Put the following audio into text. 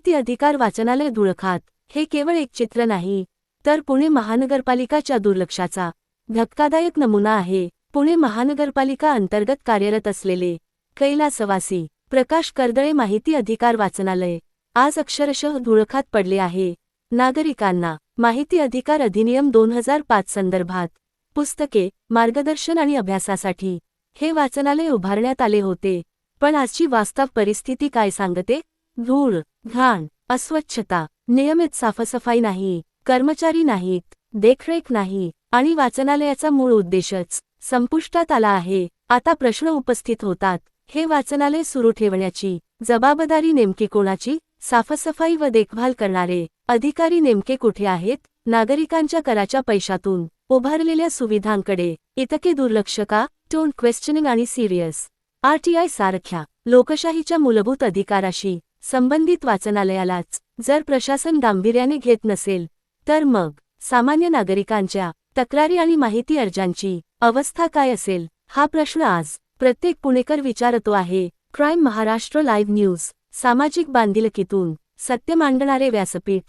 ती अधिकार वाचनालय धुळखात हे केवळ एक चित्र नाही, तर पुणे महानगरपालिकाच्या दुर्लक्षाचा धक्कादायक नमुना आहे. पुणे महानगरपालिका अंतर्गत कार्यरत असलेले कैलासवासी प्रकाश कर्दळे माहिती अधिकार वाचनालय आज अक्षरशः धुळखात पडले आहे. नागरिकांना माहिती अधिकार अधिनियम 2005 संदर्भात पुस्तके, मार्गदर्शन आणि अभ्यासासाठी हे वाचनालय उभारण्यात आले होते. पण आजची वास्तव परिस्थिती काय सांगते? धूळ, घाण, अस्वच्छता, नियमित साफसफाई नाही, कर्मचारी नाहीत, देखरेख नाही आणि वाचनालयाचा मूळ उद्देशच संपुष्टात आला आहे. आता प्रश्न उपस्थित होतात, हे वाचनालय सुरू ठेवण्याची जबाबदारी नेमकी कोणाची? साफसफाई व देखभाल करणारे अधिकारी नेमके कुठे आहेत? नागरिकांच्या कराच्या पैशातून उभारलेल्या सुविधांकडे इतके दुर्लक्ष का? डोंट क्वेश्चनिंग आणि सिरियस RTI सारख्या लोकशाहीच्या मूलभूत अधिकाराशी संबंधित वाचनालयालाच जर प्रशासन गांभीर्याने घेत नसेल, तर मग सामान्य नागरिकांच्या तक्रारी आणि माहिती अर्जांची अवस्था काय असेल? हा प्रश्न आज प्रत्येक पुणेकर विचारतो आहे. क्राईम महाराष्ट्र लाईव्ह न्यूज सामाजिक बांधिलकीतून सत्य मांडणारे व्यासपीठ.